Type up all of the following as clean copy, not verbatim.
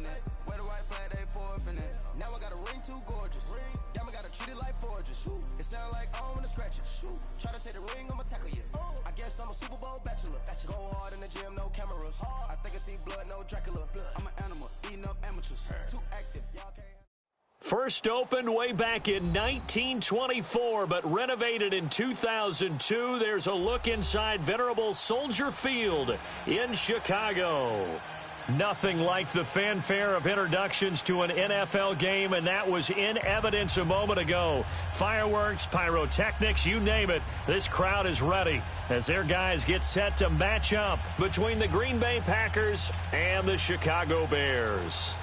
it. Where the white flag, they forfeiting it. Now I got a ring too gorgeous. Damn, I gotta treat it like forges. It sound like I wanna scratch it. Try to take the ring, I'ma tackle you. I guess I'm a Super Bowl bachelor. Go hard in the gym, no cameras. I think I see blood, no Dracula. I'm an animal, eating up amateurs. Too active, y'all can't. First opened way back in 1924, but renovated in 2002. There's a look inside venerable Soldier Field in Chicago. Nothing like the fanfare of introductions to an NFL game, and that was in evidence a moment ago. Fireworks, pyrotechnics, you name it. This crowd is ready as their guys get set to match up between the Green Bay Packers and the Chicago Bears.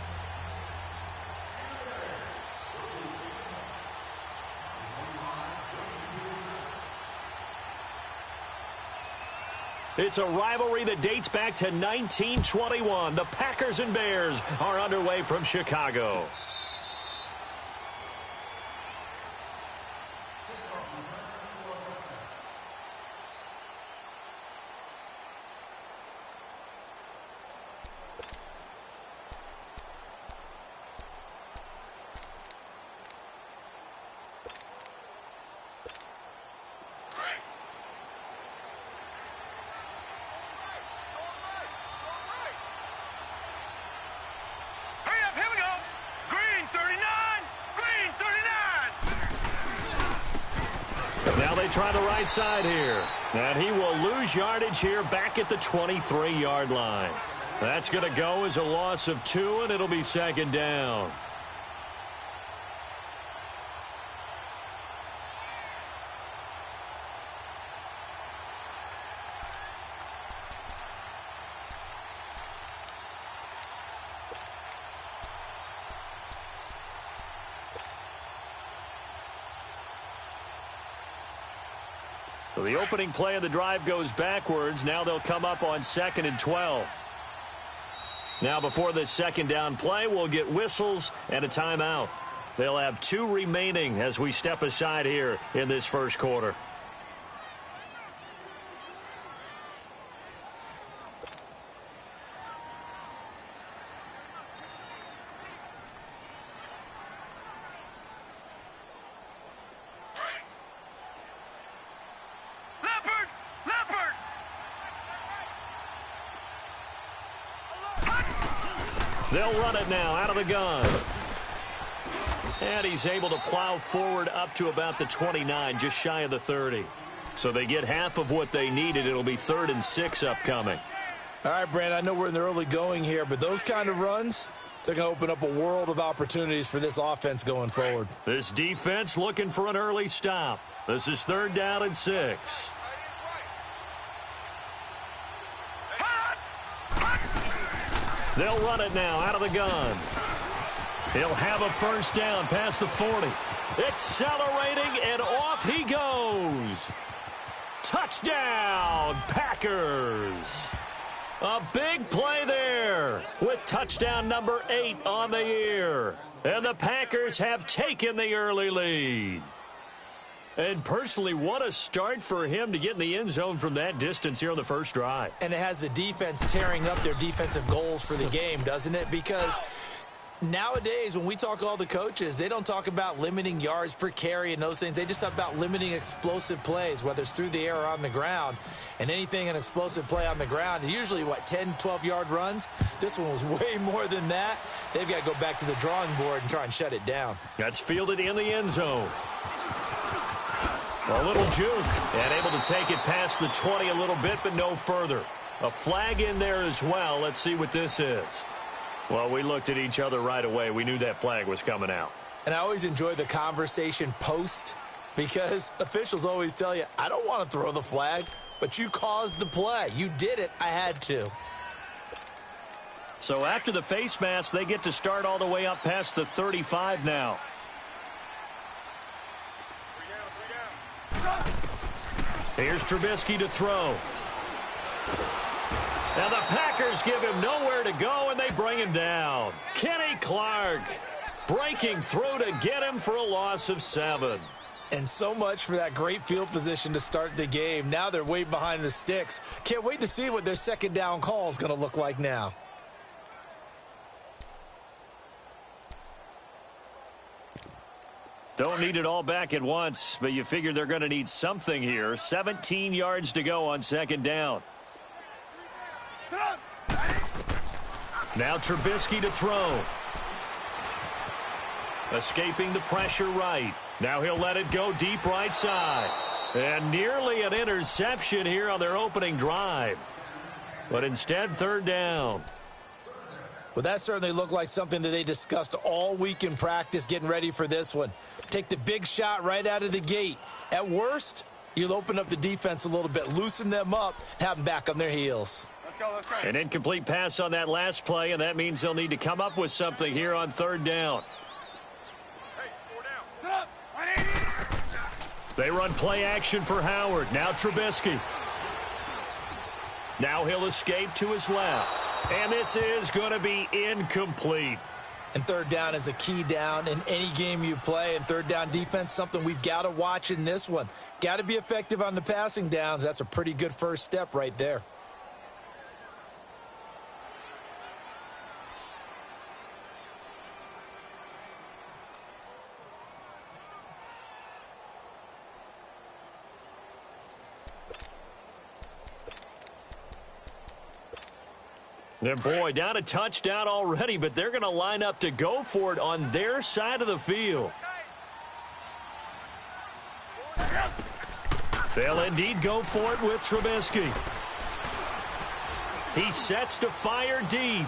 It's a rivalry that dates back to 1921. The Packers and Bears are underway from Chicago. Now they try the right side here. And he will lose yardage here back at the 23-yard line. That's going to go as a loss of 2, and it'll be second down. So the opening play of the drive goes backwards. Now they'll come up on 2nd and 12. Now before this second down play, we'll get whistles and a timeout. They'll have 2 remaining as we step aside here in this first quarter. They'll run it now out of the gun. And he's able to plow forward up to about the 29, just shy of the 30. So they get half of what they needed. It'll be 3rd and 6 upcoming. All right, Brandon, I know we're in the early going here, but those kind of runs, they're going to open up a world of opportunities for this offense going forward. This defense looking for an early stop. This is 3rd down and 6. They'll run it now out of the gun. He'll have a first down past the 40. Accelerating, and off he goes. Touchdown, Packers. A big play there with touchdown number 8 on the year. And the Packers have taken the early lead. And personally, what a start for him to get in the end zone from that distance here on the first drive. And it has the defense tearing up their defensive goals for the game, doesn't it? Because nowadays, when we talk to all the coaches, they don't talk about limiting yards per carry and those things. They just talk about limiting explosive plays, whether it's through the air or on the ground. And anything an explosive play on the ground is usually, 10, 12-yard runs? This one was way more than that. They've got to go back to the drawing board and try and shut it down. That's fielded in the end zone. A little juke, and able to take it past the 20 a little bit, but no further. A flag in there as well. Let's see what this is. Well, we looked at each other right away. We knew that flag was coming out. And I always enjoy the conversation post, because officials always tell you, I don't want to throw the flag, but you caused the play. You did it. I had to. So after the face mask, they get to start all the way up past the 35 now. Here's Trubisky to throw. Now the Packers give him nowhere to go, and they bring him down. Kenny Clark breaking through to get him for a loss of 7. And so much for that great field position to start the game. Now they're way behind the sticks. Can't wait to see what their second down call is going to look like now. Don't need it all back at once, but you figure they're going to need something here. 17 yards to go on second down. Now Trubisky to throw. Escaping the pressure right. Now he'll let it go deep right side. And nearly an interception here on their opening drive. But instead, third down. Well, that certainly looked like something that they discussed all week in practice getting ready for this one. Take the big shot right out of the gate. At worst, you'll open up the defense a little bit, loosen them up, have them back on their heels. Let's go, let's go. An incomplete pass on that last play, and that means they'll need to come up with something here on third down. Hey, 4 down. They run play action for Howard. Now Trubisky. Now he'll escape to his left. And this is going to be incomplete. And third down is a key down in any game you play. And third down defense, something we've got to watch in this one. Got to be effective on the passing downs. That's a pretty good first step right there. And boy, down a touchdown already, but they're going to line up to go for it on their side of the field. They'll indeed go for it with Trubisky. He sets to fire deep.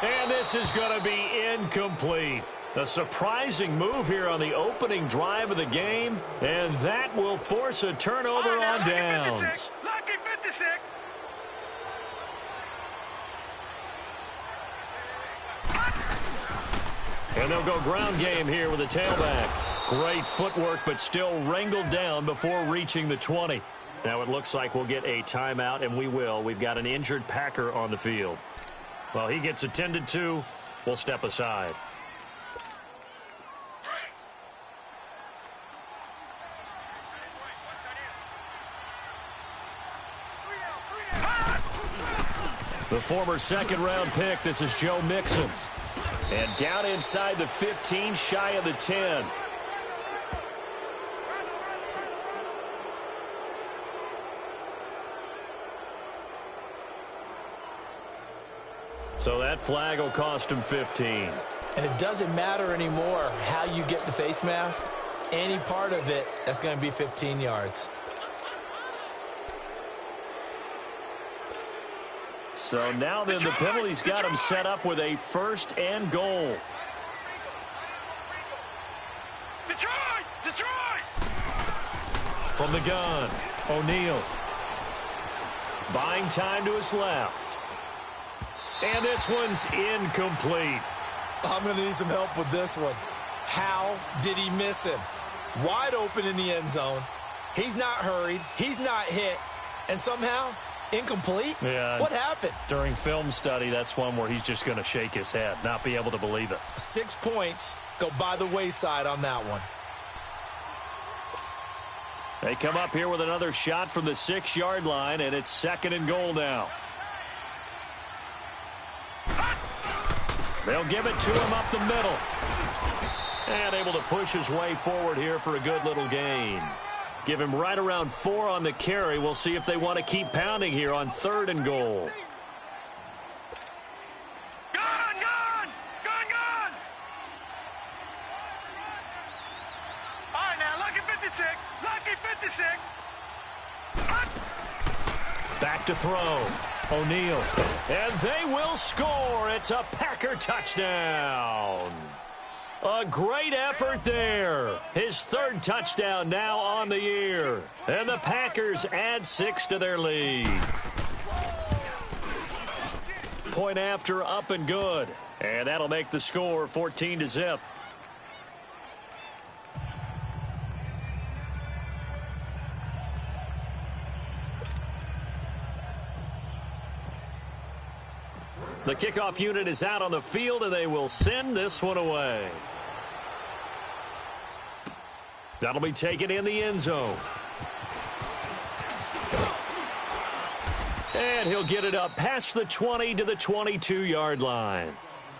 And this is going to be incomplete. A surprising move here on the opening drive of the game, and that will force a turnover on downs. Lucky 56. And they'll go ground game here with a tailback. Great footwork, but still wrangled down before reaching the 20. Now it looks like we'll get a timeout, and we will. We've got an injured Packer on the field. While he gets attended to, we'll step aside. The former second-round pick, this is Joe Mixon. And down inside the 15, shy of the 10. So that flag will cost him 15. And it doesn't matter anymore how you get the face mask. Any part of it, that's going to be 15 yards. So now then the penalty's got him set up with a first and goal. Detroit! Detroit! From the gun, O'Neal. Buying time to his left. And this one's incomplete. I'm going to need some help with this one. How did he miss him? Wide open in the end zone. He's not hurried. He's not hit. And somehow, incomplete? Yeah. What happened? During film study, that's one where he's just going to shake his head, not be able to believe it. 6 points go by the wayside on that one. They come up here with another shot from the 6-yard line, and it's second and goal now. They'll give it to him up the middle. And able to push his way forward here for a good little gain. Give him right around 4 on the carry. We'll see if they want to keep pounding here on third and goal. Gone! Gone! Gone! Gone! All right, now, lucky 56. Lucky 56. Back to throw. O'Neal. And they will score. It's a Packer touchdown. A great effort there. His third touchdown now on the year. And the Packers add 6 to their lead. Point after, up and good. And that'll make the score 14-0. The kickoff unit is out on the field, and they will send this one away. That'll be taken in the end zone. And he'll get it up past the 20 to the 22-yard line.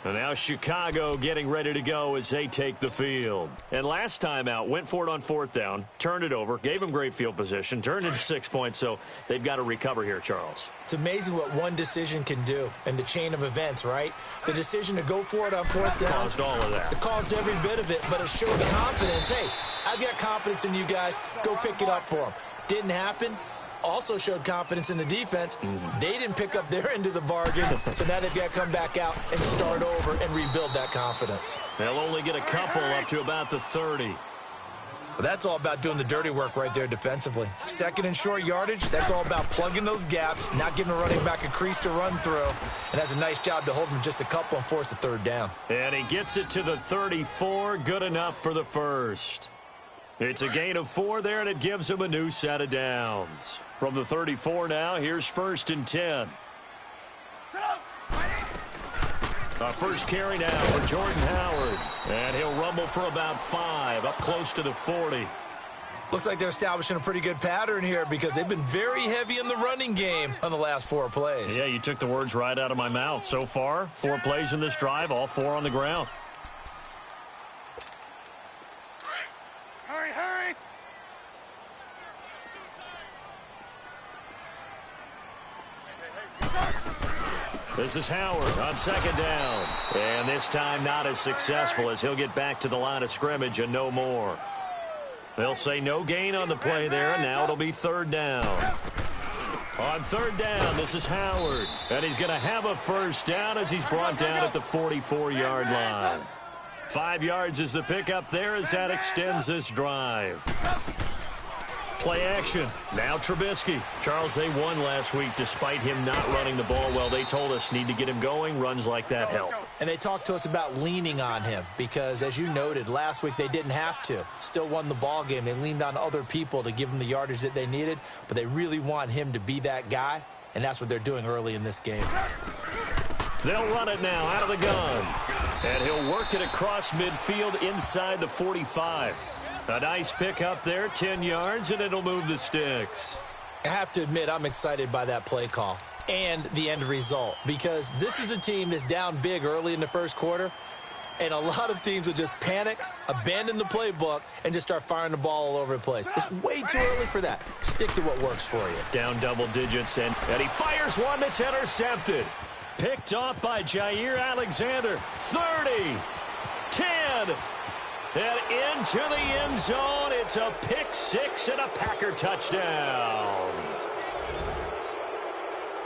And now Chicago getting ready to go as they take the field. And last time out, went for it on fourth down, turned it over, gave them great field position, turned into 6 points, so they've got to recover here, Charles. It's amazing what one decision can do in the chain of events, right? The decision to go for it on fourth down. Caused all of that. It caused every bit of it, but it showed confidence. Hey, I've got confidence in you guys. Go pick it up for them. Didn't happen. Also showed confidence in the defense. They didn't pick up their end of the bargain, so now they've got to come back out and start over and rebuild that confidence. They'll only get a couple up to about the 30. Well, that's all about doing the dirty work right there defensively. Second and short yardage, that's all about plugging those gaps, not giving a running back a crease to run through, and has a nice job to hold him just a couple and force a third down. And he gets it to the 34, good enough for the first. It's a gain of 4 there, and it gives him a new set of downs. From the 34 now, here's 1st and 10. A first carry now for Jordan Howard. And he'll rumble for about 5, up close to the 40. Looks like they're establishing a pretty good pattern here because they've been very heavy in the running game on the last 4 plays. Yeah, you took the words right out of my mouth. So far, 4 plays in this drive, all 4 on the ground. Hurry! This is Howard on 2nd down. And this time not as successful as he'll get back to the line of scrimmage and no more. They'll say no gain on the play there, and now it'll be 3rd down. On 3rd down, this is Howard. And he's going to have a first down as he's brought down at the 44-yard line. 5 yards is the pickup there as that extends this drive. Play action. Now Trubisky. Charles, they won last week despite him not running the ball well. They told us need to get him going. Runs like that help. And they talked to us about leaning on him because, as you noted, last week they didn't have to. Still won the ball game. They leaned on other people to give them the yardage that they needed, but they really want him to be that guy, and that's what they're doing early in this game. They'll run it now out of the gun. And he'll work it across midfield inside the 45. A nice pick up there, 10 yards, and it'll move the sticks. I have to admit, I'm excited by that play call and the end result because this is a team that's down big early in the first quarter, and a lot of teams will just panic, abandon the playbook, and just start firing the ball all over the place. It's way too early for that. Stick to what works for you. Down double digits, and he fires one that's intercepted. Picked off by Jair Alexander. 30, 10, and into the end zone. It's a pick 6 and a Packer touchdown.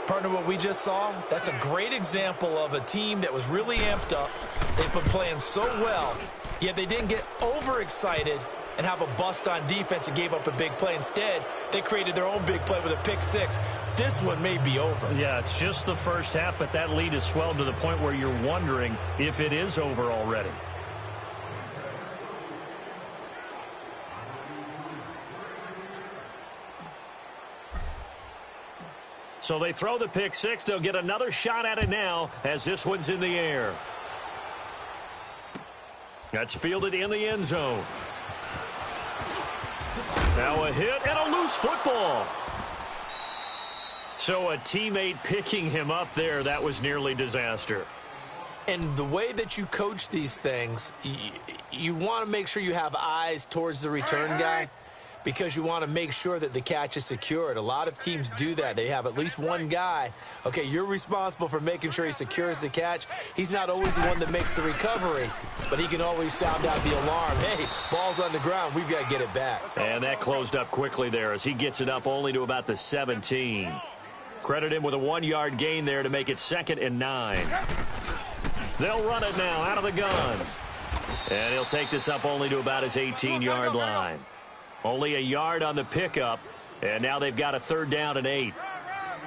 Partner, what we just saw, that's a great example of a team that was really amped up. They've been playing so well, yet they didn't get overexcited and have a bust on defense and gave up a big play. Instead, they created their own big play with a pick 6. This one may be over. Yeah, it's just the first half, but that lead has swelled to the point where you're wondering if it is over already. So they throw the pick 6. They'll get another shot at it now as this one's in the air. That's fielded in the end zone. Now a hit and a loose football. So a teammate picking him up there, that was nearly disaster. And the way that you coach these things, you want to make sure you have eyes towards the return guy because you want to make sure that the catch is secured. A lot of teams do that. They have at least one guy. Okay, you're responsible for making sure he secures the catch. He's not always the one that makes the recovery, but he can always sound out the alarm. Hey, ball's on the ground. We've got to get it back. And that closed up quickly there as he gets it up only to about the 17. Credit him with a 1-yard gain there to make it 2nd and 9. They'll run it now out of the gun. And he'll take this up only to about his 18-yard line. Only a yard on the pickup, and now they've got a 3rd down and 8.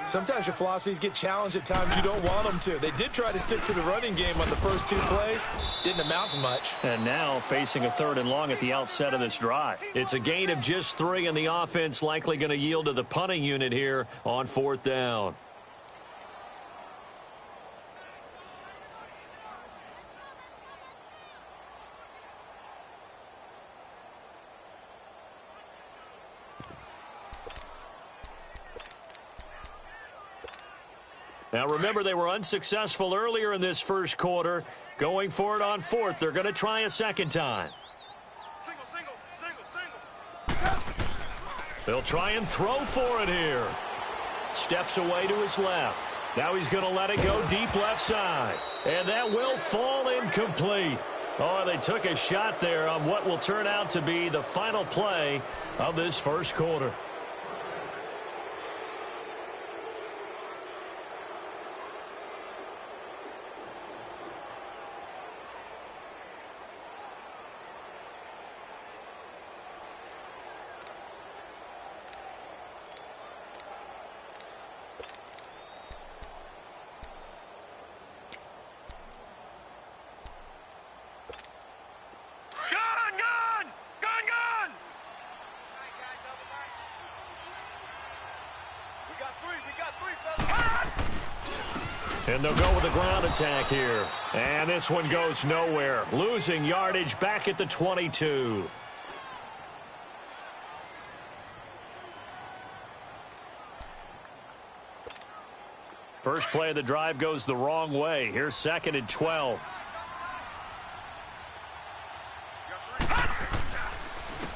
Sometimes your philosophies get challenged at times you don't want them to. They did try to stick to the running game on the first 2 plays. Didn't amount to much. And now facing a 3rd and long at the outset of this drive. It's a gain of just 3, and the offense likely going to yield to the punting unit here on 4th down. Now, remember, they were unsuccessful earlier in this first quarter. Going for it on fourth. They're going to try a second time. They'll try and throw for it here. Steps away to his left. Now he's going to let it go deep left side. And that will fall incomplete. Oh, they took a shot there on what will turn out to be the final play of this first quarter. And they'll go with a ground attack here. And this one goes nowhere. Losing yardage back at the 22. First play of the drive goes the wrong way. Here's 2nd and 12.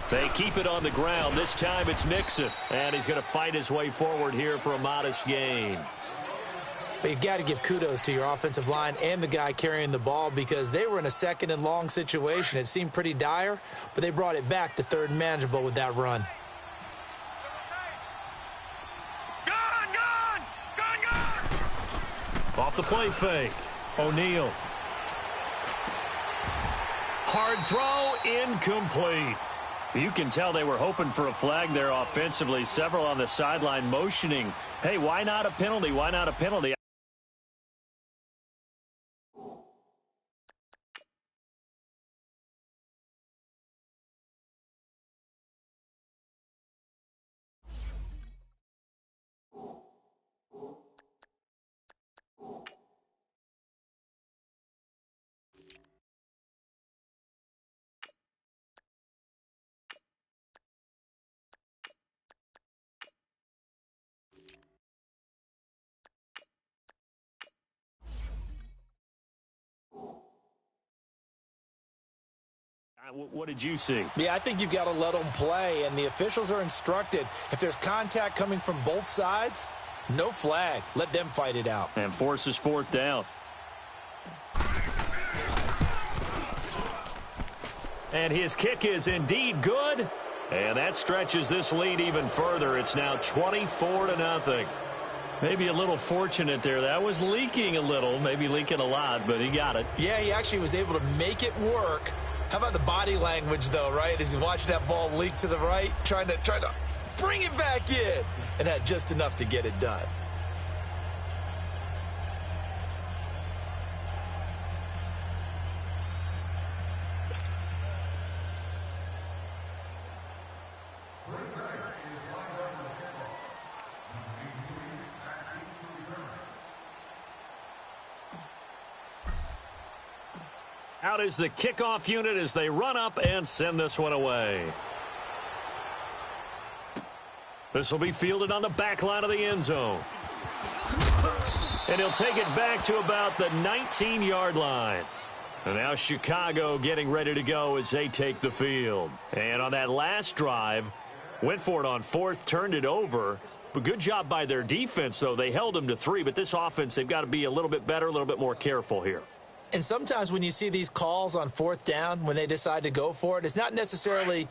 They keep it on the ground. This time it's Mixon. And he's going to fight his way forward here for a modest gain. But you've got to give kudos to your offensive line and the guy carrying the ball because they were in a 2nd and long situation. It seemed pretty dire, but they brought it back to 3rd and manageable with that run. Off the play fake. O'Neal. Hard throw, incomplete. You can tell they were hoping for a flag there offensively. Several on the sideline motioning, hey, why not a penalty? Why not a penalty? What did you see? Yeah, I think you've got to let them play, and the officials are instructed. If there's contact coming from both sides, no flag. Let them fight it out. And forces 4th down. And his kick is indeed good. And that stretches this lead even further. It's now 24-0. Maybe a little fortunate there. That was leaking a little, maybe leaking a lot, but he got it. Yeah, he actually was able to make it work. How about the body language, though, right? As he watched that ball leak to the right, trying to bring it back in, and had just enough to get it done. Out is the kickoff unit as they run up and send this one away. This will be fielded on the back line of the end zone. And he'll take it back to about the 19-yard line. And now Chicago getting ready to go as they take the field. And on that last drive, went for it on 4th, turned it over. But good job by their defense, though. They held them to 3, but this offense, they've got to be a little bit better, a little bit more careful here. And sometimes when you see these calls on 4th down, when they decide to go for it, it's not necessarily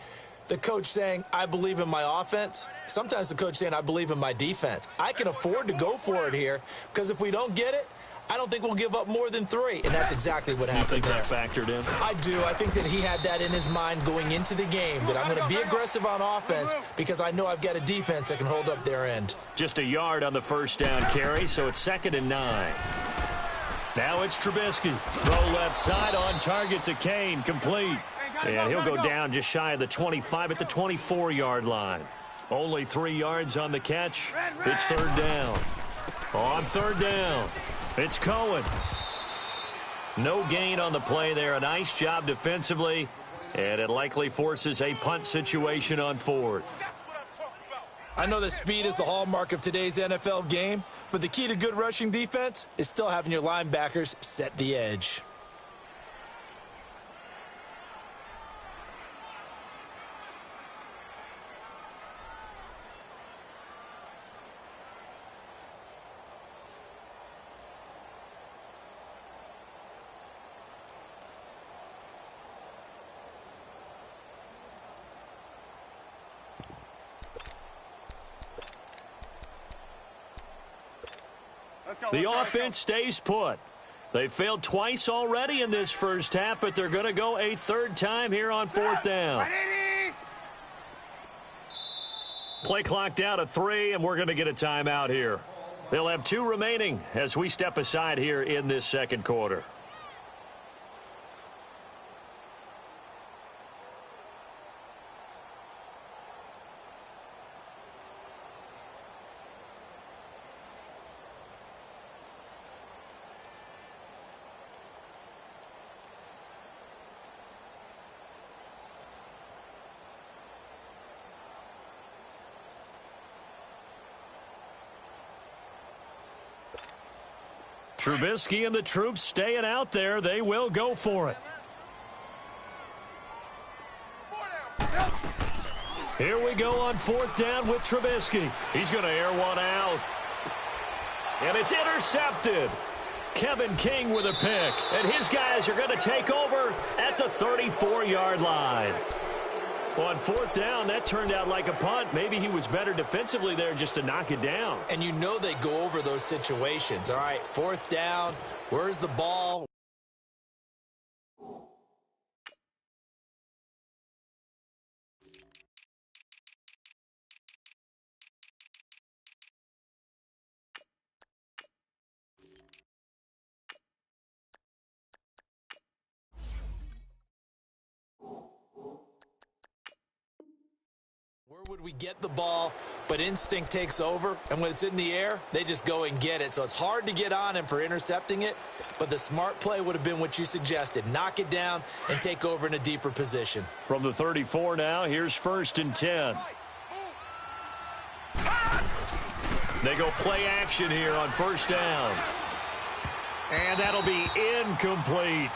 the coach saying, I believe in my offense. Sometimes the coach saying, I believe in my defense. I can afford to go for it here because if we don't get it, I don't think we'll give up more than 3. And that's exactly what happened there. You think that factored in? I do. I think that he had that in his mind going into the game, that I'm going to be aggressive on offense because I know I've got a defense that can hold up their end. Just a yard on the first down carry, so it's 2nd and 9. Now it's Trubisky. Throw left side on target to Kane. Complete. And he'll go down just shy of the 25 at the 24-yard line. Only 3 yards on the catch. It's 3rd down. On 3rd down, it's Cohen. No gain on the play there. A nice job defensively. And it likely forces a punt situation on 4th. I know that speed is the hallmark of today's NFL game, but the key to good rushing defense is still having your linebackers set the edge. The offense stays put. They failed twice already in this first half, but they're going to go a third time here on fourth down. Play clock down to 3, and we're going to get a timeout here. They'll have 2 remaining as we step aside here in this second quarter. Trubisky and the troops staying out there. They will go for it. Here we go on fourth down with Trubisky. He's going to air one out. And it's intercepted. Kevin King with a pick. And his guys are going to take over at the 34-yard line. On fourth down, that turned out like a punt. Maybe he was better defensively there just to knock it down. And you know they go over those situations. All right, fourth down. Where's the ball? Where would we get the ball? But instinct takes over, and when it's in the air, they just go and get it. So it's hard to get on him for intercepting it, but the smart play would have been what you suggested. Knock it down and take over in a deeper position. From the 34 now, here's 1st and 10. They go play action here on first down. And that'll be incomplete.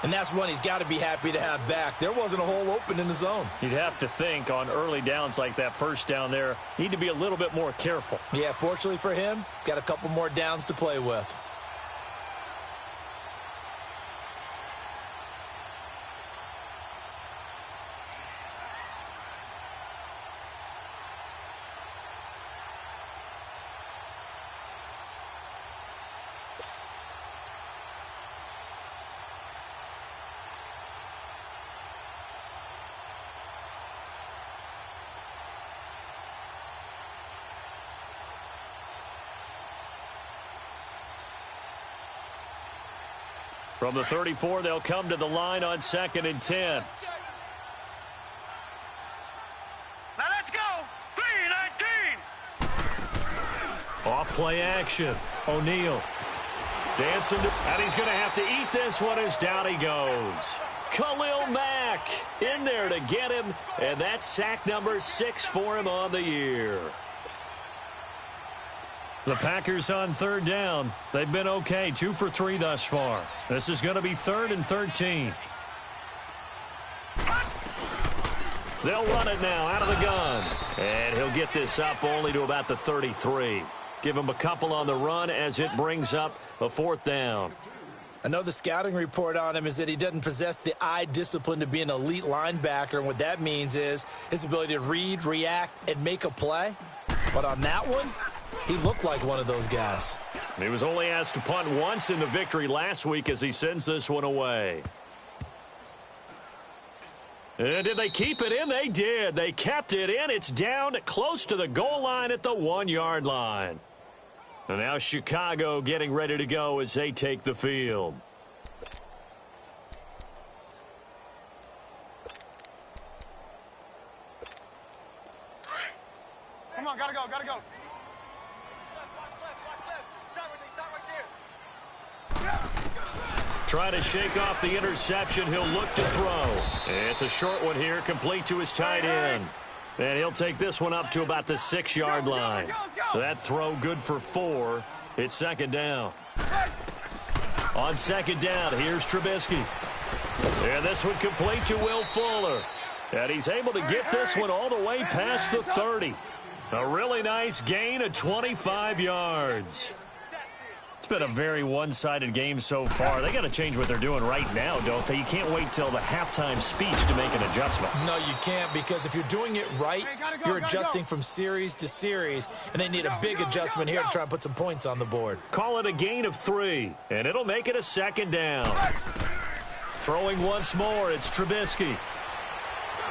And that's one he's got to be happy to have back. There wasn't a hole open in the zone. You'd have to think on early downs like that first down there, need to be a little bit more careful. Yeah, fortunately for him, got a couple more downs to play with. From the 34, they'll come to the line on 2nd and 10. Now let's go. 3-19. Off play action. O'Neal. Dancing. And he's going to have to eat this one as down he goes. Khalil Mack in there to get him. And that's sack number 6 for him on the year. The Packers on third down. They've been okay, 2 for 3 thus far. This is going to be 3rd and 13. They'll run it now out of the gun. And he'll get this up only to about the 33. Give him a couple on the run as it brings up a 4th down. I know the scouting report on him is that he doesn't possess the eye discipline to be an elite linebacker. And what that means is his ability to read, react, and make a play. But on that one, he looked like one of those guys. He was only asked to punt once in the victory last week as he sends this one away. And did they keep it in? They did. They kept it in. It's down close to the goal line at the 1-yard line. And now Chicago getting ready to go as they take the field. Come on, gotta go, gotta go. Try to shake off the interception. He'll look to throw. It's a short one here, complete to his tight end. And he'll take this one up to about the 6-yard line. That throw good for 4. It's second down. On second down, here's Trubisky. And this one complete to Will Fuller. And he's able to get this one all the way past the 30. A really nice gain of 25 yards. It's been a very one-sided game so far. They got to change what they're doing right now, don't they? You can't wait till the halftime speech to make an adjustment. No, you can't, because if you're doing it right, you're adjusting from series to series, and they need a big adjustment here to try and put some points on the board. Call it a gain of 3, and it'll make it a second down. Throwing once more, it's Trubisky.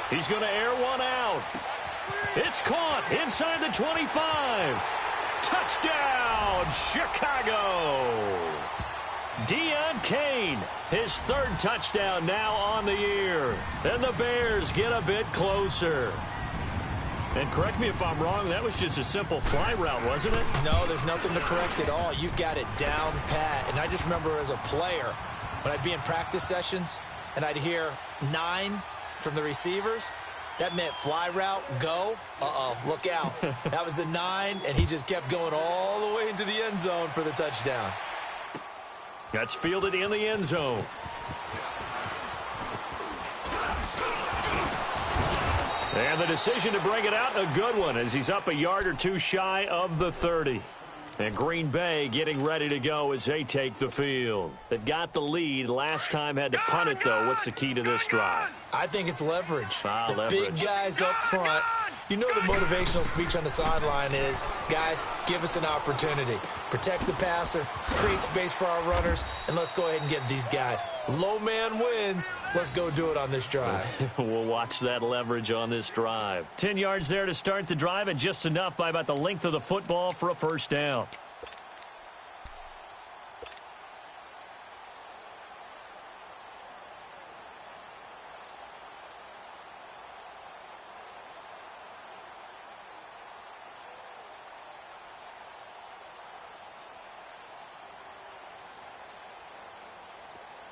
He's going to air one out. It's caught inside the 25. Touchdown, Chicago. Deion Kane, his 3rd touchdown now on the year. And the Bears get a bit closer. And correct me if I'm wrong, that was just a simple fly route, wasn't it? No, there's nothing to correct at all. You've got it down pat. And I just remember as a player, when I'd be in practice sessions and I'd hear 9 from the receivers, that meant fly route, go. Uh-oh, look out. That was the 9, and he just kept going all the way into the end zone for the touchdown. That's fielded in the end zone. And the decision to bring it out, a good one, as he's up a yard or 2 shy of the 30. And Green Bay getting ready to go as they take the field. They've got the lead. Last time had to punt it, though. What's the key to this drive? I think it's leverage. Leverage. Big guys up front. You know the motivational speech on the sideline is, guys, give us an opportunity. Protect the passer, create space for our runners, and let's go ahead and get these guys. Low man wins. Let's go do it on this drive. We'll watch that leverage on this drive. 10 yards there to start the drive, and just enough by about the length of the football for a first down.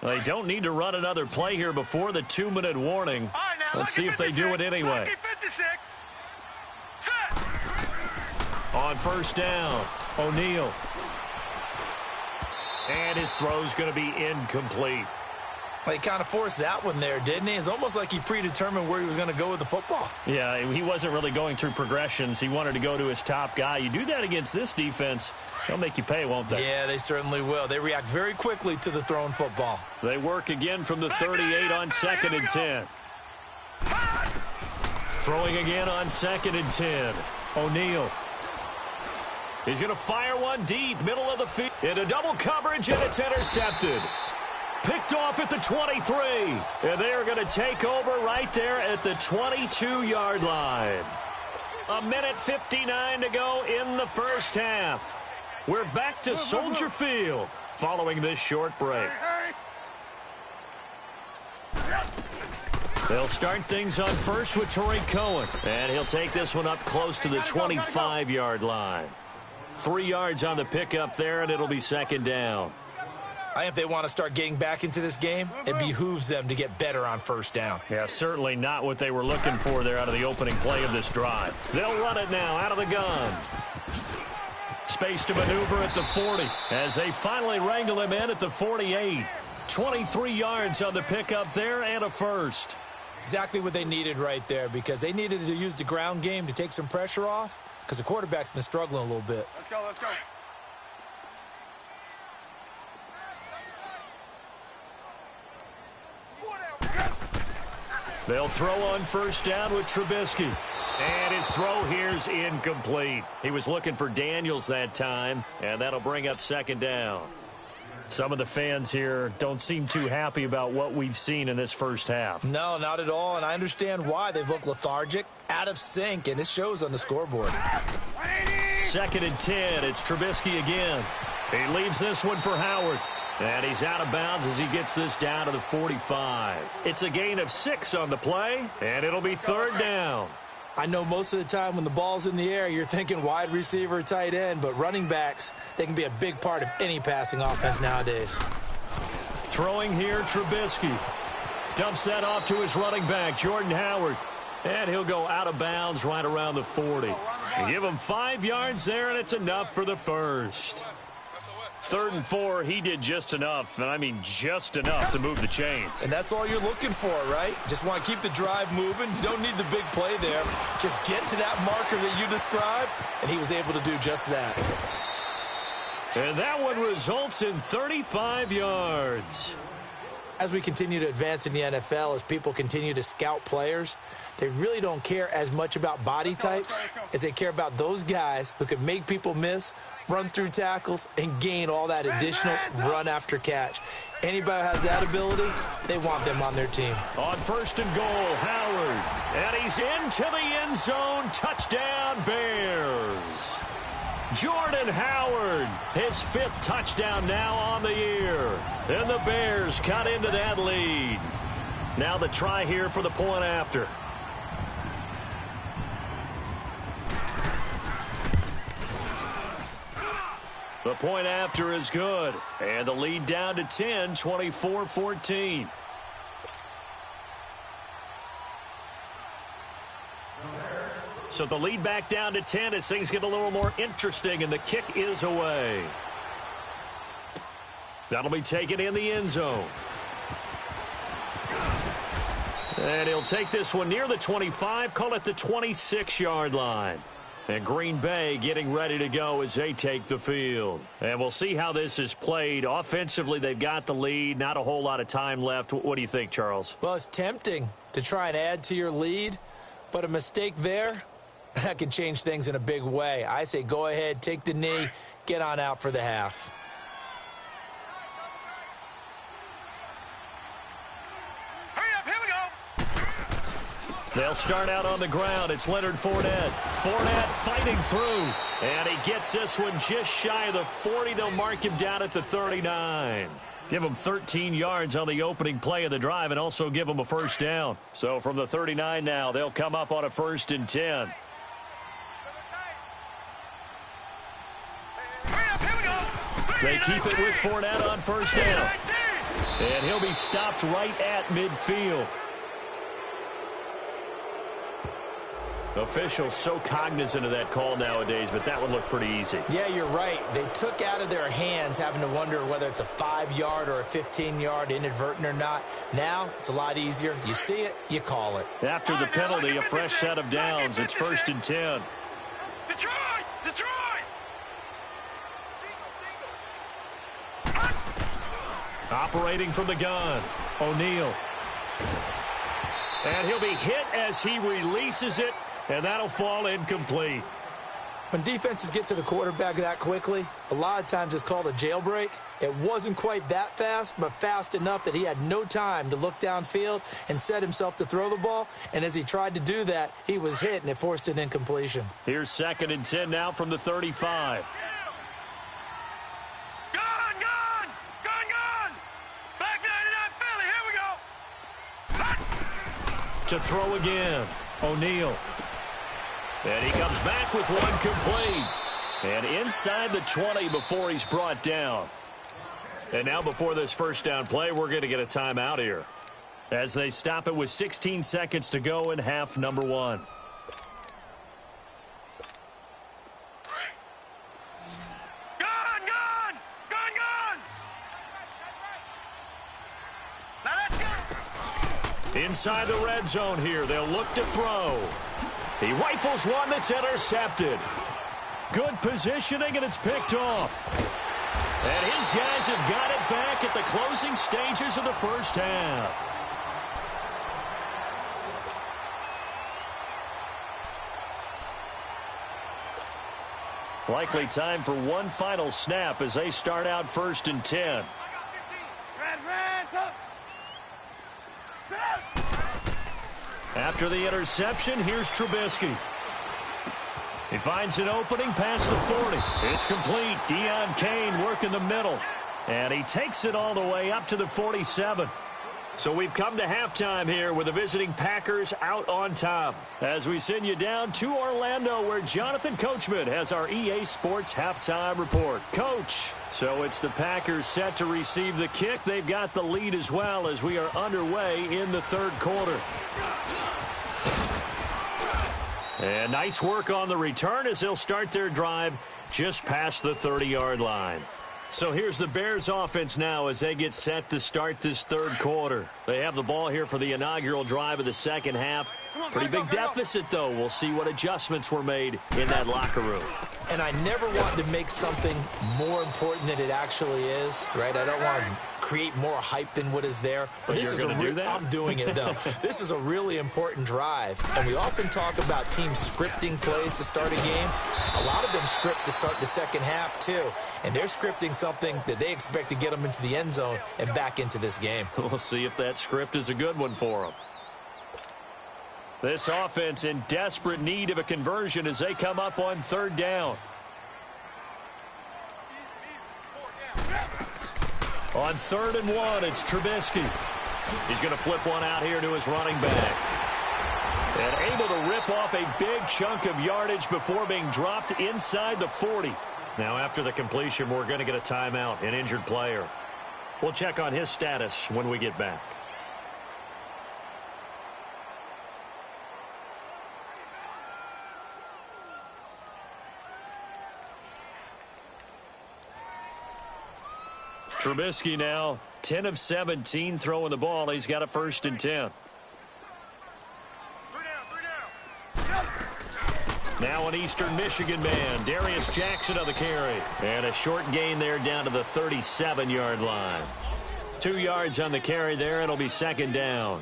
They don't need to run another play here before the 2-minute warning. Let's see if they do it anyway. On first down, O'Neal. And his throw's going to be incomplete. Well, he kind of forced that one there, didn't he? It's almost like he predetermined where he was going to go with the football. Yeah, he wasn't really going through progressions. He wanted to go to his top guy. You do that against this defense, they'll make you pay, won't they? Yeah, they certainly will. They react very quickly to the thrown football. They work again from the 38 on 2nd and 10. Throwing again on 2nd and 10. O'Neal. He's going to fire one deep, middle of the field. Into double coverage, and it's intercepted. Picked off at the 23. And they are going to take over right there at the 22-yard line. 1:59 to go in the first half. We're back to Soldier Field following this short break. They'll start things on first with Tariq Cohen. And he'll take this one up close to the 25-yard line. 3 yards on the pickup there, and it'll be second down. I think if they want to start getting back into this game, it behooves them to get better on first down. Yeah, certainly not what they were looking for there out of the opening play of this drive. They'll run it now out of the gun. Space to maneuver at the 40 as they finally wrangle him in at the 48. 23 yards on the pickup there and a first. Exactly what they needed right there, because they needed to use the ground game to take some pressure off, because the quarterback's been struggling a little bit. Let's go, let's go. They'll throw on first down with Trubisky. And his throw here's incomplete. He was looking for Daniels that time, and that'll bring up second down. Some of the fans here don't seem too happy about what we've seen in this first half. No, not at all, and I understand why. They've looked lethargic, out of sync, and it shows on the scoreboard. 2nd and 10, it's Trubisky again. He leaves this one for Howard. And he's out of bounds as he gets this down to the 45. It's a gain of 6 on the play, and it'll be third down. I know most of the time when the ball's in the air, you're thinking wide receiver, tight end, but running backs, they can be a big part of any passing offense nowadays. Throwing here, Trubisky. Dumps that off to his running back, Jordan Howard. And he'll go out of bounds right around the 40. And give him 5 yards there, and it's enough for the first. 3rd and 4, he did just enough, and I mean just enough to move the chains. And that's all you're looking for, right? Just want to keep the drive moving. You don't need the big play there. Just get to that marker that you described, and he was able to do just that. And that one results in 35 yards. As we continue to advance in the NFL, as people continue to scout players, they really don't care as much about body types as they care about those guys who can make people miss, run through tackles, and gain all that additional run after catch. Anybody who has that ability, they want them on their team. On 1st and goal, Howard. And he's into the end zone. Touchdown, Bears. Jordan Howard, his 5th touchdown now on the year. And the Bears cut into that lead. Now the try here for the point after. The point after is good. And the lead down to 10, 24-14. So the lead back down to 10 as things get a little more interesting, and the kick is away. That'll be taken in the end zone. And he'll take this one near the 25, call it the 26-yard line. And Green Bay getting ready to go as they take the field. And we'll see how this is played. Offensively, they've got the lead. Not a whole lot of time left. What do you think, Charles? Well, it's tempting to try and add to your lead, but a mistake there, that can change things in a big way. I say go ahead, take the knee, get on out for the half. Hurry up, here we go. They'll start out on the ground. It's Leonard Fournette. Fournette fighting through. And he gets this one just shy of the 40. They'll mark him down at the 39. Give him 13 yards on the opening play of the drive and also give him a first down. So from the 39 now, they'll come up on a 1st and 10. They keep it with Fournette on first down. And he'll be stopped right at midfield. Officials so cognizant of that call nowadays, but that one looked pretty easy. Yeah, you're right. They took out of their hands having to wonder whether it's a 5-yard or a 15-yard, inadvertent or not. Now, it's a lot easier. You see it, you call it. After the penalty, a fresh set of downs. It's 1st and 10. Detroit! Detroit! Operating from the gun, O'Neal. And he'll be hit as he releases it, and that'll fall incomplete. When defenses get to the quarterback that quickly, a lot of times it's called a jailbreak. It wasn't quite that fast, but fast enough that he had no time to look downfield and set himself to throw the ball. And as he tried to do that, he was hit, and it forced an incompletion. Here's 2nd and 10 now from the 35. To throw again, O'Neal. And he comes back with one complete. And inside the 20 before he's brought down. And now before this first down play, we're going to get a timeout here. As they stop it with 16 seconds to go in half number 1. Inside the red zone here, they'll look to throw. He rifles one that's intercepted. Good positioning, and it's picked off. And his guys have got it back at the closing stages of the first half. Likely time for one final snap as they start out 1st and 10. After the interception, here's Trubisky. He finds an opening past the 40. It's complete. Deion Kane working the middle. And he takes it all the way up to the 47. So we've come to halftime here with the visiting Packers out on top. As we send you down to Orlando, where Jonathan Coachman has our EA Sports halftime report. Coach, so it's the Packers set to receive the kick. They've got the lead as well as we are underway in the third quarter. And nice work on the return as they'll start their drive just past the 30-yard line. So here's the Bears offense now as they get set to start this third quarter. They have the ball here for the inaugural drive of the second half. Pretty big deficit, though. We'll see what adjustments were made in that locker room. And I never want to make something more important than it actually is, right? I don't want to create more hype than what is there. But this is I'm doing it, though. This is a really important drive. And we often talk about teams scripting plays to start a game. A lot of them script to start the second half, too. And they're scripting something that they expect to get them into the end zone and back into this game. We'll see if that script is a good one for them. This offense in desperate need of a conversion as they come up on third down. On 3rd and 1, it's Trubisky. He's going to flip one out here to his running back. And able to rip off a big chunk of yardage before being dropped inside the 40. Now after the completion, we're going to get a timeout, an injured player. We'll check on his status when we get back. Trubisky now 10 of 17 throwing the ball. He's got a 1st and 10. Now an Eastern Michigan man, Darius Jackson on the carry. And a short gain there down to the 37-yard line. 2 yards on the carry there. It'll be 2nd down.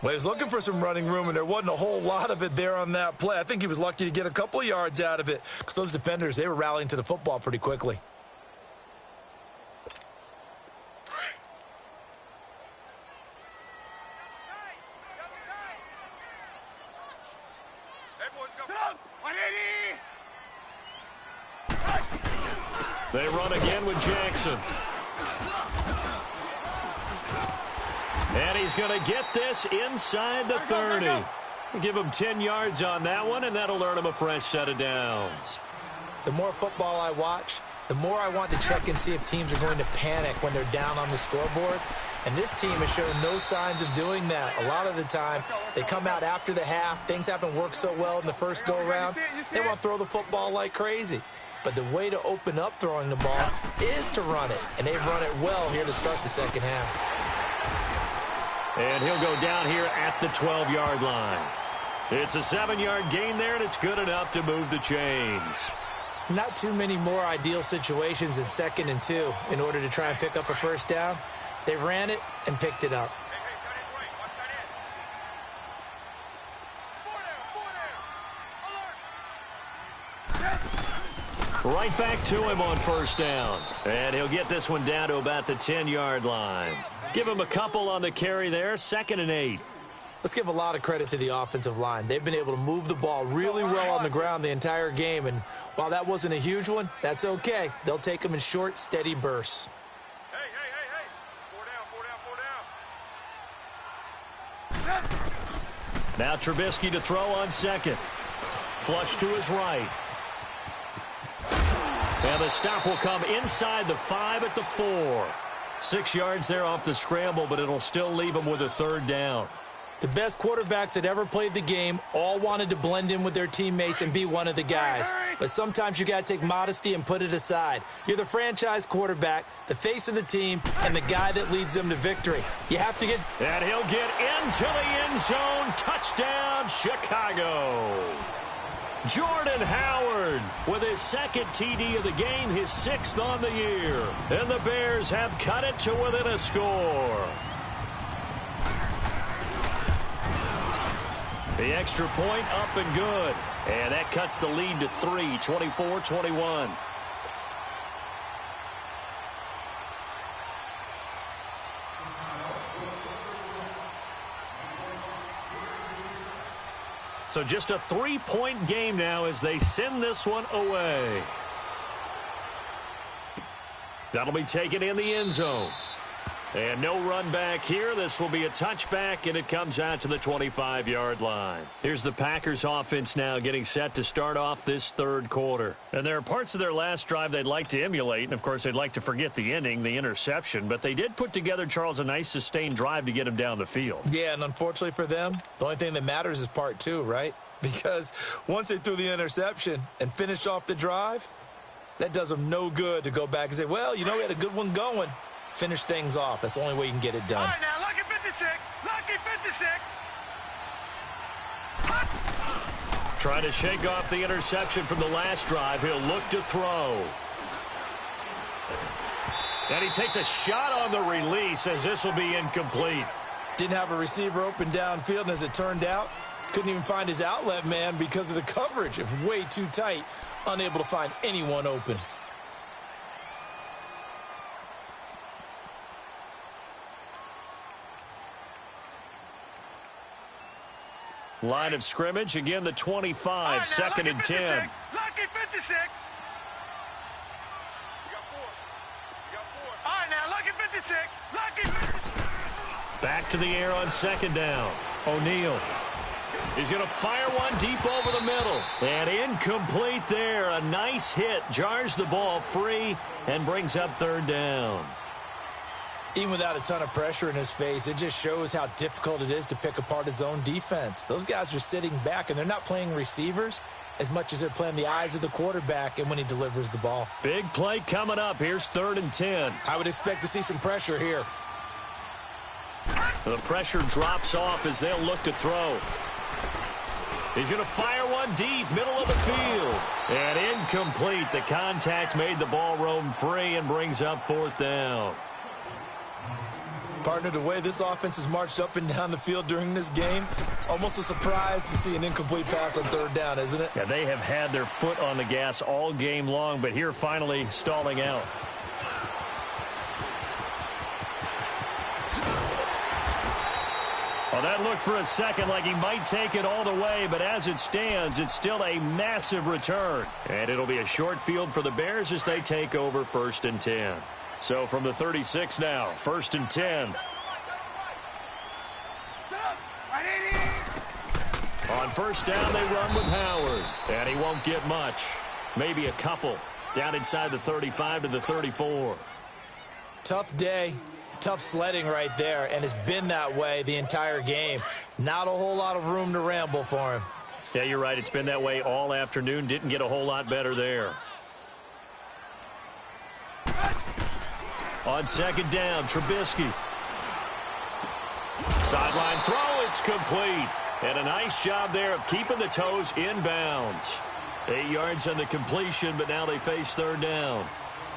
Well, he was looking for some running room, and there wasn't a whole lot of it there on that play. I think he was lucky to get a couple of yards out of it because those defenders, they were rallying to the football pretty quickly. They run again with Jackson. And he's going to get this inside the 30. Give him 10 yards on that one, and that'll earn him a fresh set of downs. The more football I watch, the more I want to check and see if teams are going to panic when they're down on the scoreboard. And this team has shown no signs of doing that. A lot of the time, they come out after the half. Things haven't worked so well in the first go-around. They want to throw the football like crazy. But the way to open up throwing the ball is to run it. And they've run it well here to start the second half. And he'll go down here at the 12-yard line. It's a 7-yard gain there, and it's good enough to move the chains. Not too many more ideal situations in 2nd and 2 in order to try and pick up a first down. They ran it and picked it up. Right back to him on 1st down. And he'll get this one down to about the 10-yard line. Give him a couple on the carry there, 2nd and 8. Let's give a lot of credit to the offensive line. They've been able to move the ball really well on the ground the entire game. And while that wasn't a huge one, that's okay. They'll take them in short, steady bursts. Hey. 4 down. Now Trubisky to throw on 2nd. Flush to his right. And the stop will come inside the 5 at the 4. 6 yards there off the scramble, but it'll still leave him with a 3rd down. The best quarterbacks that ever played the game all wanted to blend in with their teammates and be one of the guys. But sometimes you got to take modesty and put it aside. You're the franchise quarterback, the face of the team, and the guy that leads them to victory. You have to get... And he'll get into the end zone. Touchdown, Chicago. Jordan Howard with his 2nd TD of the game, his 6th on the year. And the Bears have cut it to within a score. The extra point up and good. And that cuts the lead to 3, 24-21. So just a 3-point game now as they send this one away. That'll be taken in the end zone. And no run back here. This will be a touchback, and it comes out to the 25-yard line. Here's the Packers offense now getting set to start off this third quarter. And there are parts of their last drive they'd like to emulate, and, of course, they'd like to forget the ending, the interception. But they did put together, Charles, a nice sustained drive to get him down the field. Yeah, and unfortunately for them, the only thing that matters is part 2, right? because once they threw the interception and finished off the drive, that does them no good to go back and say, well, you know, we had a good one going. Finish things off. That's the only way you can get it done. All right, now, lucky 56. Lucky 56. Trying to shake off the interception from the last drive. He'll look to throw. And he takes a shot on the release as this will be incomplete. Didn't have a receiver open downfield, and as it turned out, couldn't even find his outlet man because of the coverage. It was way too tight, unable to find anyone open. Line of scrimmage, again the 25, Right, second and 10. Lucky 56. All right, now, lucky 56. Lucky 56. Back to the air on second down. O'Neal. He's going to fire one deep over the middle. And incomplete there. A nice hit. Jars the ball free and brings up third down. Even without a ton of pressure in his face, it just shows how difficult it is to pick apart his own defense. Those guys are sitting back, and they're not playing receivers as much as they're playing the eyes of the quarterback and when he delivers the ball. Big play coming up. Here's third and 10. I would expect to see some pressure here. The pressure drops off as they'll look to throw. He's going to fire one deep, middle of the field. And incomplete. The contact made the ball roam free and brings up fourth down. Partner, the way this offense has marched up and down the field during this game, it's almost a surprise to see an incomplete pass on third down, isn't it? Yeah, they have had their foot on the gas all game long, but here finally stalling out. Well, that looked for a second like he might take it all the way, but as it stands, it's still a massive return. And it'll be a short field for the Bears as they take over first and 10. So from the 36 now, first and 10. On first down, they run with Howard. And he won't get much. Maybe a couple. Down inside the 35 to the 34. Tough day. Tough sledding right there, and it's been that way the entire game. Not a whole lot of room to ramble for him. Yeah, you're right. It's been that way all afternoon. Didn't get a whole lot better there. On second down, Trubisky. Sideline throw, it's complete. And a nice job there of keeping the toes inbounds. 8 yards on the completion, but now they face third down.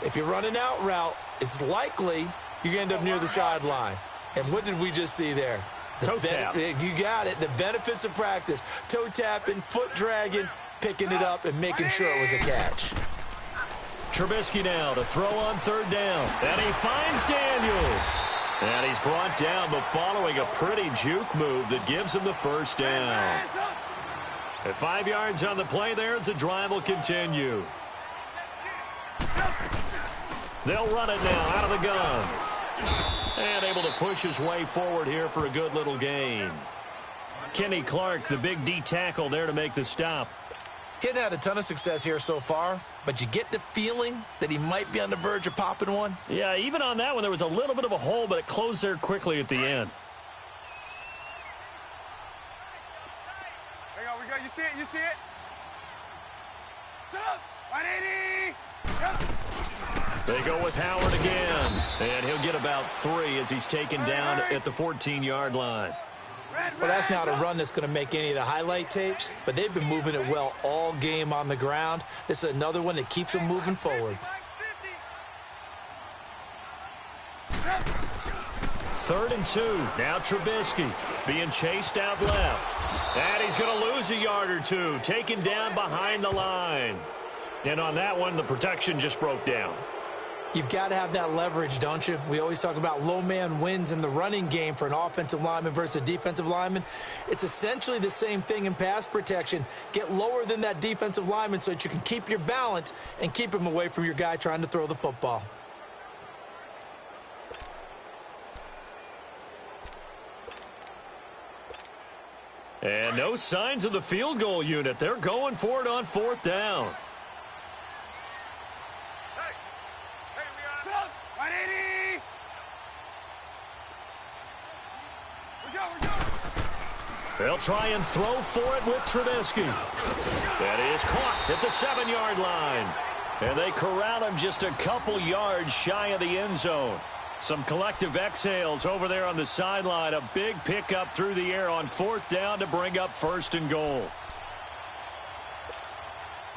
If you're running out route, it's likely you're going to end up near the sideline. And what did we just see there? Toe tap. You got it. The benefits of practice. Toe tapping, foot dragging, picking it up, and making sure it was a catch. Trubisky now to throw on third down. And he finds Daniels. And he's brought down, but following a pretty juke move that gives him the first down. At 5 yards on the play there, as the drive will continue. They'll run it now out of the gun. And able to push his way forward here for a good little gain. Kenny Clark, the big D tackle there to make the stop. He hadn't had a ton of success here so far, but you get the feeling that he might be on the verge of popping one. Yeah, even on that one, there was a little bit of a hole, but it closed there quickly at the end. There you go. You see it? You see it? Stop! 180! Yep. They go with Howard again. And he'll get about 3 as he's taken down at the 14-yard line. Well, that's not a run that's going to make any of the highlight tapes, but they've been moving it well all game on the ground. This is another one that keeps them moving forward. Third and 2. Now Trubisky being chased out left. And he's going to lose a yard or two, taken down behind the line. And on that one, the protection just broke down. You've got to have that leverage, don't you? We always talk about low man wins in the running game for an offensive lineman versus a defensive lineman. It's essentially the same thing in pass protection. Get lower than that defensive lineman so that you can keep your balance and keep him away from your guy trying to throw the football. And no signs of the field goal unit. They're going for it on fourth down. They'll try and throw for it with Trubisky. That is caught at the 7-yard line. And they corral him just a couple yards shy of the end zone. Some collective exhales over there on the sideline. A big pickup through the air on 4th down to bring up 1st and goal.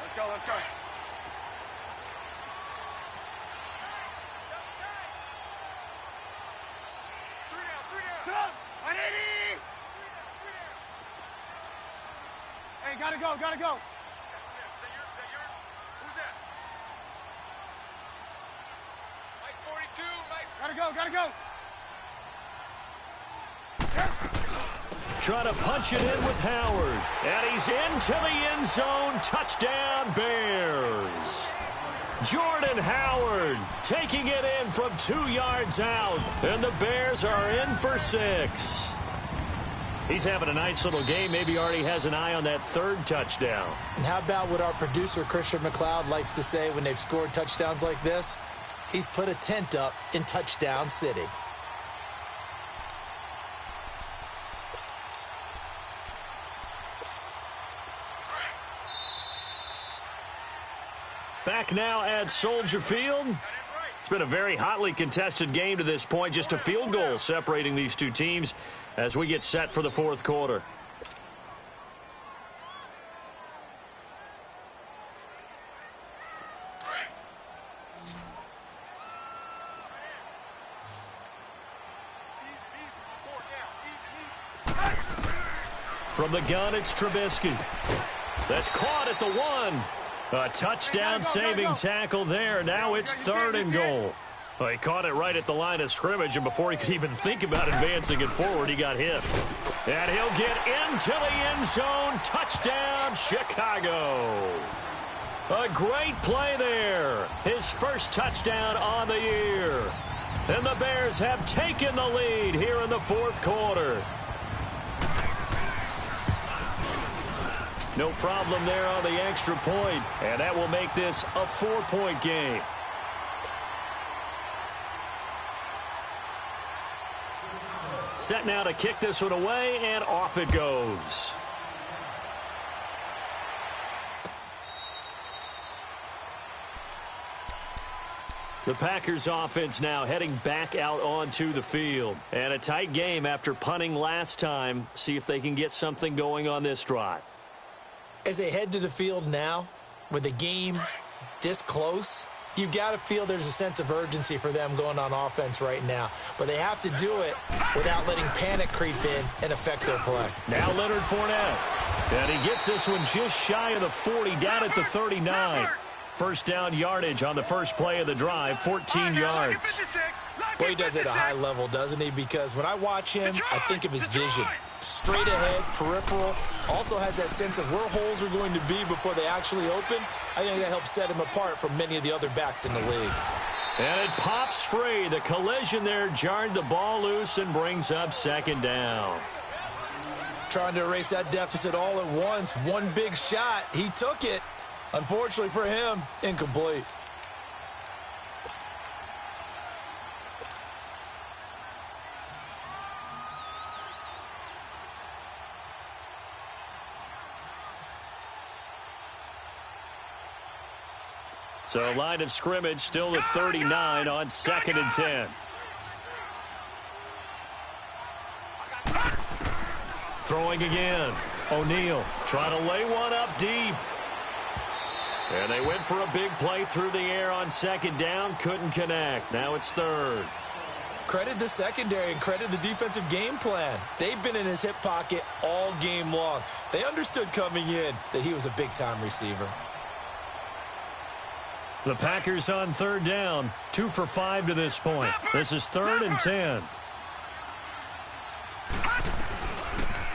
Let's go, let's go. Three down. 180! Hey, gotta go, gotta go. Who's that? Mike 42, Mike. Gotta go. Trying to punch it in with Howard. And he's into the end zone. Touchdown, Bears. Jordan Howard taking it in from 2 yards out. And the Bears are in for 6. He's having a nice little game. Maybe already has an eye on that 3rd touchdown. And how about what our producer, Christian McLeod, likes to say when they've scored touchdowns like this? He's put a tent up in Touchdown City. Back now at Soldier Field. It's been a very hotly contested game to this point. Just a field goal separating these two teams as we get set for the 4th quarter. From the gun, it's Trubisky. That's caught at the 1. A touchdown-saving tackle there. Now it's 3rd and goal. Well, he caught it right at the line of scrimmage, and before he could even think about advancing it forward, he got hit. And he'll get into the end zone. Touchdown, Chicago. A great play there. His first touchdown on the year. And the Bears have taken the lead here in the 4th quarter. No problem there on the extra point, and that will make this a 4-point game. Set now to kick this one away, and off it goes. The Packers offense now heading back out onto the field. And a tight game after punting last time. See if they can get something going on this drive. As they head to the field now, with the game this close, you've got to feel there's a sense of urgency for them going on offense right now. But they have to do it without letting panic creep in and affect their play. Now Leonard Fournette. And he gets this one just shy of the 40, down at the 39. First down yardage on the first play of the drive, 14 yards. Well, he does it at a high level, doesn't he? Because when I watch him, I think of his vision. Straight ahead, peripheral. Also has that sense of where holes are going to be before they actually open. I think that helps set him apart from many of the other backs in the league. And it pops free. The collision there jarred the ball loose and brings up 2nd down. Trying to erase that deficit all at once. One big shot. He took it. Unfortunately for him, incomplete. So line of scrimmage still at 39 on 2nd and 10. Throwing again. O'Neal trying to lay one up deep. And they went for a big play through the air on 2nd down. Couldn't connect. Now it's 3rd. Credit the secondary and credit the defensive game plan. They've been in his hip pocket all game long. They understood coming in that he was a big-time receiver. The Packers on 3rd down. 2 for 5 to this point. This is 3rd and 10.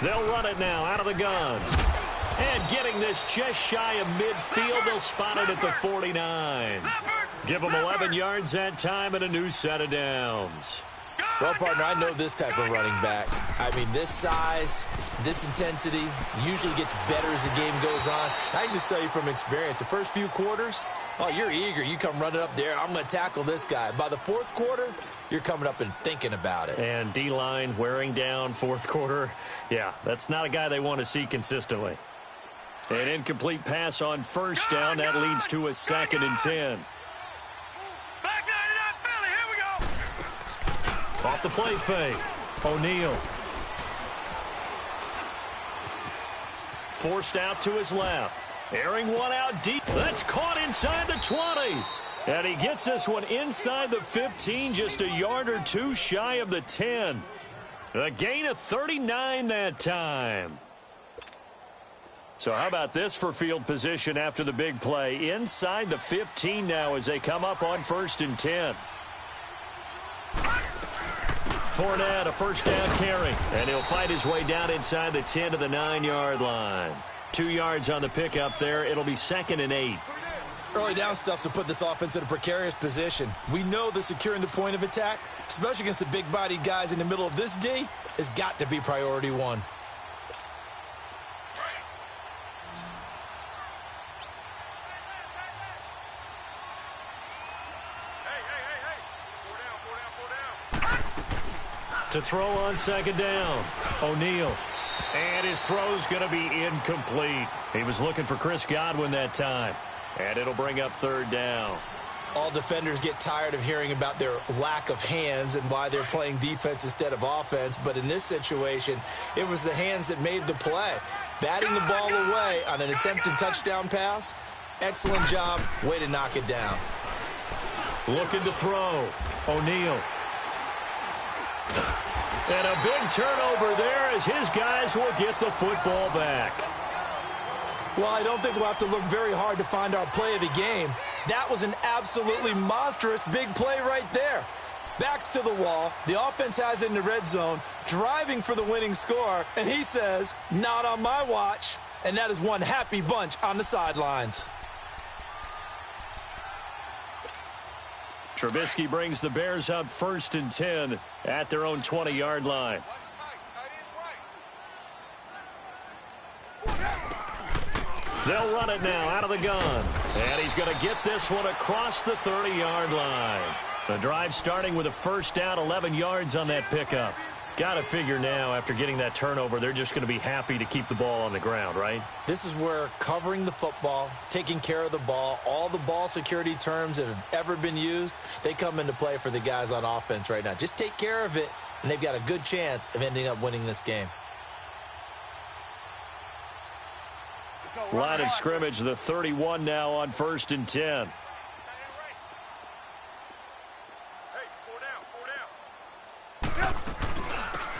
They'll run it now out of the gun. And getting this just shy of midfield, they'll spot it at the 49. Give them 11 yards that time and a new set of downs. Well, partner, I know this type of running back. I mean, this size, this intensity usually gets better as the game goes on. I can just tell you from experience, the first few quarters, Oh, you're eager. You come running up there. I'm going to tackle this guy. By the fourth quarter, you're coming up and thinking about it. And D-line wearing down fourth quarter. Yeah, that's not a guy they want to see consistently. An incomplete pass on first down. That leads to a 2nd and 10. Back 99 Philly, here we go. Off the play fake. O'Neal. Forced out to his left. Airing one out deep. That's caught inside the 20. And he gets this one inside the 15, just a yard or two shy of the 10. A gain of 39 that time. So how about this for field position after the big play? Inside the 15 now as they come up on 1st and 10. Fournette, a first down carry. And he'll fight his way down inside the 10 to the 9-yard line. 2 yards on the pickup there. It'll be 2nd and 8. Early down stuff to put this offense in a precarious position. We know that securing the point of attack, especially against the big-bodied guys in the middle of this D, has got to be priority one. To throw on 2nd down. O'Neal. And his throw's going to be incomplete. He was looking for Chris Godwin that time. And it'll bring up 3rd down. All defenders get tired of hearing about their lack of hands and why they're playing defense instead of offense. But in this situation, it was the hands that made the play. Batting the ball away on an attempted touchdown pass. Excellent job. Way to knock it down. Looking to throw. O'Neal. And a big turnover there as his guys will get the football back. Well, I don't think we'll have to look very hard to find our play of the game. That was an absolutely monstrous big play right there. Backs to the wall. The offense has it in the red zone, driving for the winning score. And he says, not on my watch. And that is one happy bunch on the sidelines. Trubisky brings the Bears up 1st and 10 at their own 20-yard line. They'll run it now out of the gun. And he's going to get this one across the 30-yard line. The drive starting with a first down, 11 yards on that pickup. Got to figure now, after getting that turnover, they're just going to be happy to keep the ball on the ground, right? This is where covering the football, taking care of the ball, all the ball security terms that have ever been used, they come into play for the guys on offense right now. Just take care of it, and they've got a good chance of ending up winning this game. Line of scrimmage, the 31 now on 1st and 10.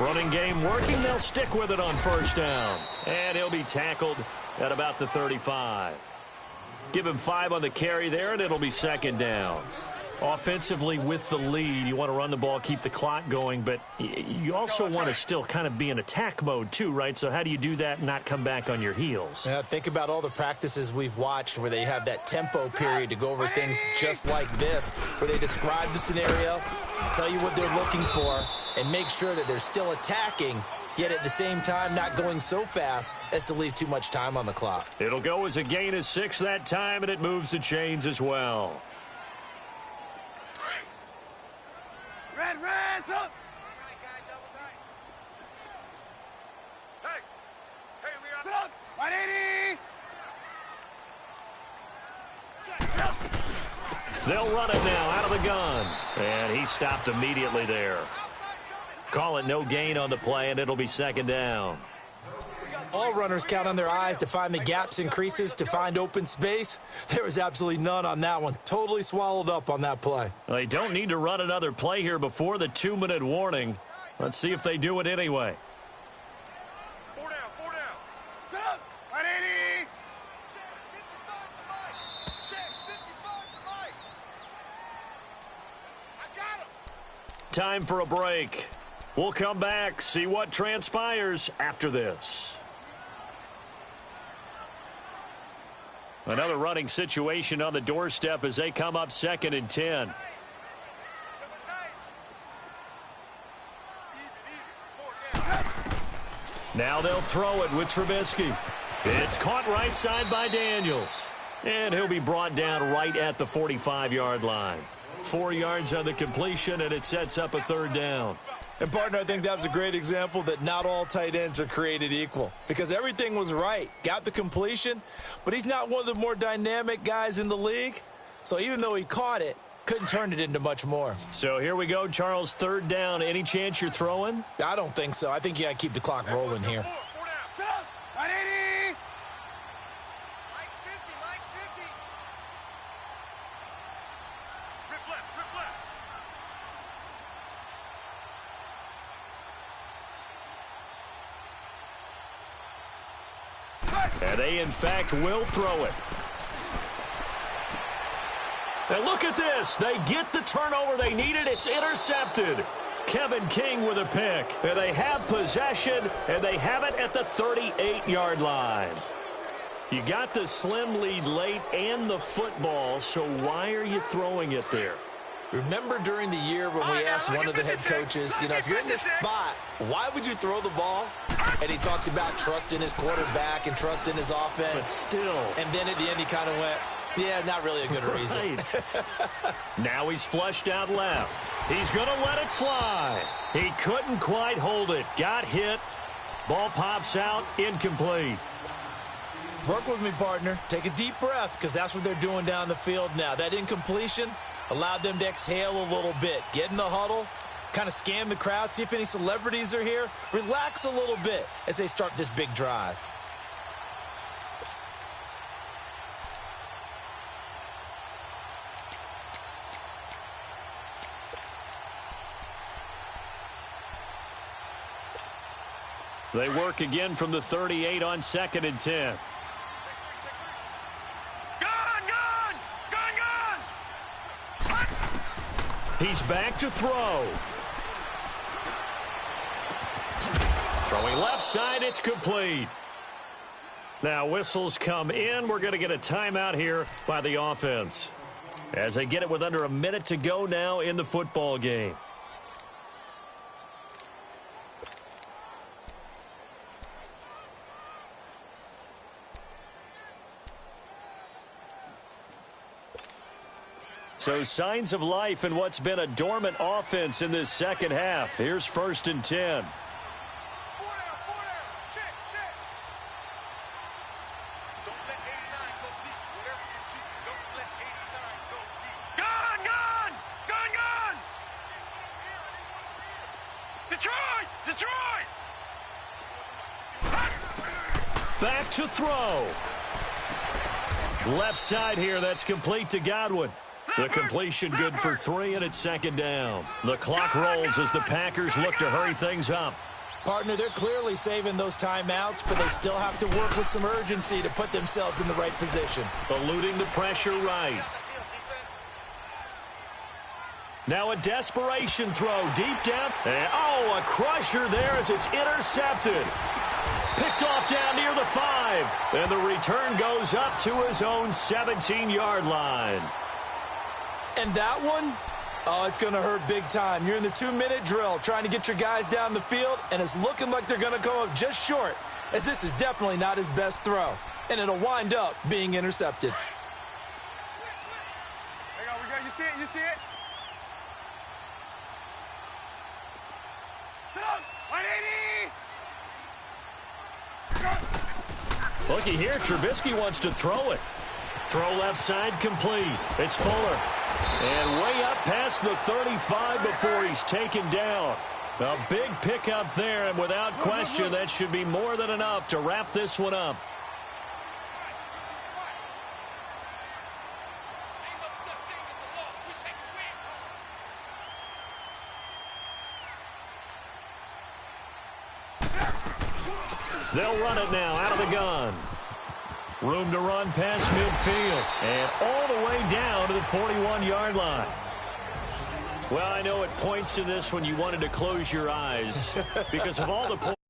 Running game working. They'll stick with it on first down. And he'll be tackled at about the 35. Give him 5 on the carry there, and it'll be 2nd down. Offensively with the lead, you want to run the ball, keep the clock going, but you also want to still kind of be in attack mode too, right? So how do you do that and not come back on your heels? Yeah, think about all the practices we've watched where they have that tempo period to go over things just like this, where they describe the scenario, tell you what they're looking for, and make sure that they're still attacking, yet at the same time not going so fast as to leave too much time on the clock. It'll go as a gain of 6 that time, and it moves the chains as well. Reds up! Hey, we got up! 180! They'll run it now out of the gun. And he stopped immediately there. Call it no gain on the play, and it'll be 2nd down. All runners count on their eyes to find the gaps and creases, to find open space. There was absolutely none on that one. Totally swallowed up on that play. They don't need to run another play here before the 2-minute warning. Let's see if they do it anyway. 4 down. Up! 180! I got him! Time for a break. We'll come back, see what transpires after this. Another running situation on the doorstep as they come up 2nd and 10. Now they'll throw it with Trubisky. It's caught right side by Daniels. And he'll be brought down right at the 45-yard line. 4 yards on the completion, and it sets up a third down. And, partner, I think that was a great example that not all tight ends are created equal because everything was right. Got the completion, but he's not one of the more dynamic guys in the league. So even though he caught it, couldn't turn it into much more. So here we go, Charles, third down. Any chance you're throwing? I don't think so. I think you got to keep the clock rolling here. And they, in fact, will throw it. And look at this. They get the turnover they needed. It's intercepted. Kevin King with a pick. And they have possession, and they have it at the 38-yard line. You got the slim lead late and the football, so why are you throwing it there? Remember during the year when we asked one of the head coaches, you know, if you're in this spot, why would you throw the ball? And he talked about trusting his quarterback and trusting his offense. But still. And then at the end he kind of went, yeah, not really a good reason. Now he's flushed out left. He's going to let it fly. He couldn't quite hold it. Got hit. Ball pops out. Incomplete. Work with me, partner. Take a deep breath because that's what they're doing down the field now. That incompletion allowed them to exhale a little bit. Get in the huddle. Kind of scan the crowd. See if any celebrities are here. Relax a little bit as they start this big drive. They work again from the 38 on 2nd and 10. He's back to throw. Throwing left side, it's complete. Now whistles come in. We're going to get a timeout here by the offense as they get it with under a minute to go now in the football game. So signs of life in what's been a dormant offense in this second half. Here's 1st and 10. Detroit! Back to throw. Left side here, that's complete to Godwin. The completion good for 3, and it's 2nd down. The clock rolls as the Packers look to hurry things up. Partner, they're clearly saving those timeouts, but they still have to work with some urgency to put themselves in the right position. Eluding the pressure right. Now a desperation throw deep down. And, a crusher there as it's intercepted. Picked off down near the 5. And the return goes up to his own 17-yard line. And that one, it's going to hurt big time. You're in the 2-minute drill trying to get your guys down the field, and it's looking like they're going to come up just short, as this is definitely not his best throw. And it'll wind up being intercepted. There you go. You see it? You see it? Looky here, Trubisky wants to throw it. Throw left side complete. It's Fuller. And way up past the 35 before he's taken down. A big pickup there, and without question, that should be more than enough to wrap this one up. They'll run it now out of the gun. Room to run past midfield. And all the way down to the 41-yard line. Well, I know at points in this when you wanted to close your eyes because of all the points.